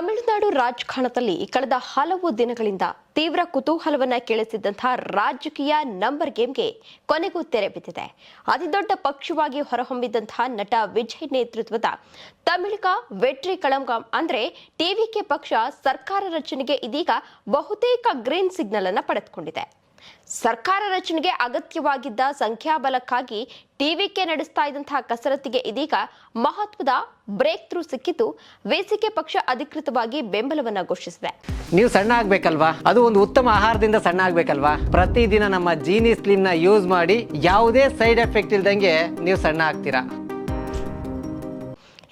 ತಮಿಳುನಾಡು ರಾಜಕಾರಣದಲ್ಲಿ ಕಳೆದ ಹಲವು ದಿನಗಳಿಂದ ತೀವ್ರ ಕುತೂಹಲವನ್ನ ಕೆಳಿಸಿದ್ದಂತಹ ರಾಜಕೀಯ ನಂಬರ್ ಗೇಮ್ಗೆ ಕೊನೆಗೂ ತೆರೆ ಬಿದ್ದಿದೆ. ಅತಿದೊಡ್ಡ ಪಕ್ಷವಾಗಿ ಹೊರಹೊಮ್ಮಿದ್ದಂತಹ ನಟ ವಿಜಯ್ ನೇತೃತ್ವದ ತಮಿಳಿಕ ವೆಟ್ರಿ ಕಳಂಗಂ ಅಂದ್ರೆ ಟಿವಿಕೆ ಪಕ್ಷ ಸರ್ಕಾರ ರಚನೆಗೆ ಇದೀಗ ಬಹುತೇಕ ಗ್ರೀನ್ ಸಿಗ್ನಲ್ ಅನ್ನ ಪಡೆದುಕೊಂಡಿದೆ. ಸರ್ಕಾರ ರಚನೆಗೆ ಅಗತ್ಯವಾಗಿದ್ದ ಸಂಖ್ಯಾಬಲಕ್ಕಾಗಿ ಟಿವಿಕೆ ನಡೆಸ್ತಾ ಇದ್ದಂತಹ ಕಸರತ್ತಿಗೆ ಇದೀಗ ಮಹತ್ವದ ಬ್ರೇಕ್ ಥ್ರೂ ಸಿಕ್ಕಿದ್ದು ವೇಸಿಕೆ ಪಕ್ಷ ಅಧಿಕೃತವಾಗಿ ಬೆಂಬಲವನ್ನ ಘೋಷಿಸಿದೆ. ನೀವು ಸಣ್ಣ ಆಗ್ಬೇಕಲ್ವಾ, ಅದು ಒಂದು ಉತ್ತಮ ಆಹಾರದಿಂದ ಸಣ್ಣ ಆಗ್ಬೇಕಲ್ವಾ. ಪ್ರತಿದಿನ ನಮ್ಮ ಜೀನಿ ಸ್ಲಿಮ್ ನ ಯೂಸ್ ಮಾಡಿ ಯಾವುದೇ ಸೈಡ್ ಎಫೆಕ್ಟ್ ಇಲ್ದಂಗೆ ನೀವು ಸಣ್ಣ ಆಗ್ತೀರಾ.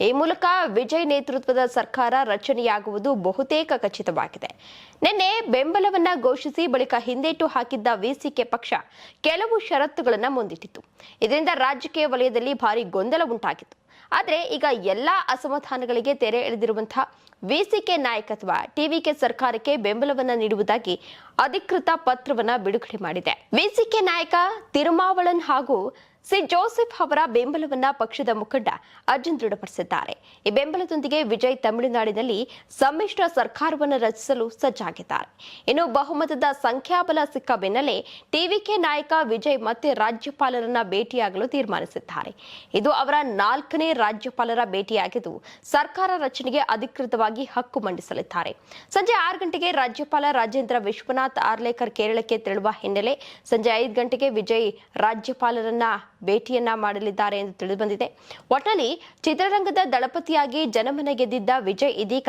ಈ ಮೂಲಕ ವಿಜಯ್ ನೇತೃತ್ವದ ಸರ್ಕಾರ ರಚನೆಯಾಗುವುದು ಬಹುತೇಕ ಖಚಿತವಾಗಿದೆ. ನಿನ್ನೆ ಬೆಂಬಲವನ್ನ ಘೋಷಿಸಿ ಬಳಿಕ ಹಿಂದೇಟು ಹಾಕಿದ್ದ ವಿಸಿಕೆ ಪಕ್ಷ ಕೆಲವು ಷರತ್ತುಗಳನ್ನು ಮುಂದಿಟ್ಟಿತ್ತು. ಇದರಿಂದ ರಾಜಕೀಯ ವಲಯದಲ್ಲಿ ಭಾರಿ ಗೊಂದಲ ಉಂಟಾಗಿತ್ತು. ಆದರೆ ಈಗ ಎಲ್ಲಾ ಅಸಮಾಧಾನಗಳಿಗೆ ತೆರೆ ಎಳೆದಿರುವಂತಹ ವಿಸಿಕೆ ನಾಯಕತ್ವ ಟಿವಿಕೆ ಸರ್ಕಾರಕ್ಕೆ ಬೆಂಬಲವನ್ನ ನೀಡುವುದಾಗಿ ಅಧಿಕೃತ ಪತ್ರವನ್ನ ಬಿಡುಗಡೆ ಮಾಡಿದೆ. ವಿಸಿಕೆ ನಾಯಕ ತಿರುಮಾವಳನ್ ಹಾಗೂ ಸಿ ಜೋಸೆಫ್ ಅವರ ಬೆಂಬಲವನ್ನ ಪಕ್ಷದ ಮುಖಂಡ ಅರ್ಜುನ್ ದೃಢಪಡಿಸಿದ್ದಾರೆ. ಈ ಬೆಂಬಲದೊಂದಿಗೆ ವಿಜಯ್ ತಮಿಳುನಾಡಿನಲ್ಲಿ ಸಮ್ಮಿಶ್ರ ಸರ್ಕಾರವನ್ನು ರಚಿಸಲು ಸಜ್ಜಾಗಿದ್ದಾರೆ. ಇನ್ನು ಬಹುಮತದ ಸಂಖ್ಯಾಬಲ ಸಿಕ್ಕ ಬೆನ್ನಲ್ಲೇ ಟಿವಿಕೆ ನಾಯಕ ವಿಜಯ್ ಮತ್ತೆ ರಾಜ್ಯಪಾಲರನ್ನ ಭೇಟಿಯಾಗಲು ತೀರ್ಮಾನಿಸಿದ್ದಾರೆ. ಇದು ಅವರ 4ನೇ ರಾಜ್ಯಪಾಲರ ಭೇಟಿಯಾಗಿದ್ದು ಸರ್ಕಾರ ರಚನೆಗೆ ಅಧಿಕೃತವಾಗಿ ಹಕ್ಕು ಮಂಡಿಸಲಿದ್ದಾರೆ. ಸಂಜೆ 6 ಗಂಟೆಗೆ ರಾಜ್ಯಪಾಲ ರಾಜೇಂದ್ರ ವಿಶ್ವನಾಥ್ ಆರ್ಲೇಕರ್ ಕೇರಳಕ್ಕೆ ತೆರಳುವ ಹಿನ್ನೆಲೆ ಸಂಜೆ 5 ಗಂಟೆಗೆ ವಿಜಯ್ ರಾಜ್ಯಪಾಲರನ್ನ ಭೇಟಿಯನ್ನ ಮಾಡಲಿದ್ದಾರೆ ಎಂದು ತಿಳಿದುಬಂದಿದೆ. ಒಟ್ಟಿನಲ್ಲಿ ಚಿತ್ರರಂಗದ ದಳಪತಿಯಾಗಿ ಜನಮನ ಗೆದ್ದಿದ್ದ ವಿಜಯ್ ಇದೀಗ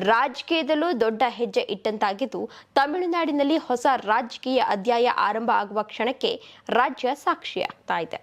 ರಾಜಕೀಯದಲ್ಲೂ ದೊಡ್ಡ ಹೆಜ್ಜೆ ಇಟ್ಟಂತಾಗಿದ್ದು ತಮಿಳುನಾಡಿನಲ್ಲಿ ಹೊಸ ರಾಜಕೀಯ ಅಧ್ಯಾಯ ಆರಂಭ ಆಗುವ ಕ್ಷಣಕ್ಕೆ ರಾಜ್ಯ ಸಾಕ್ಷಿಯಾಗ್ತಾ ಇದೆ.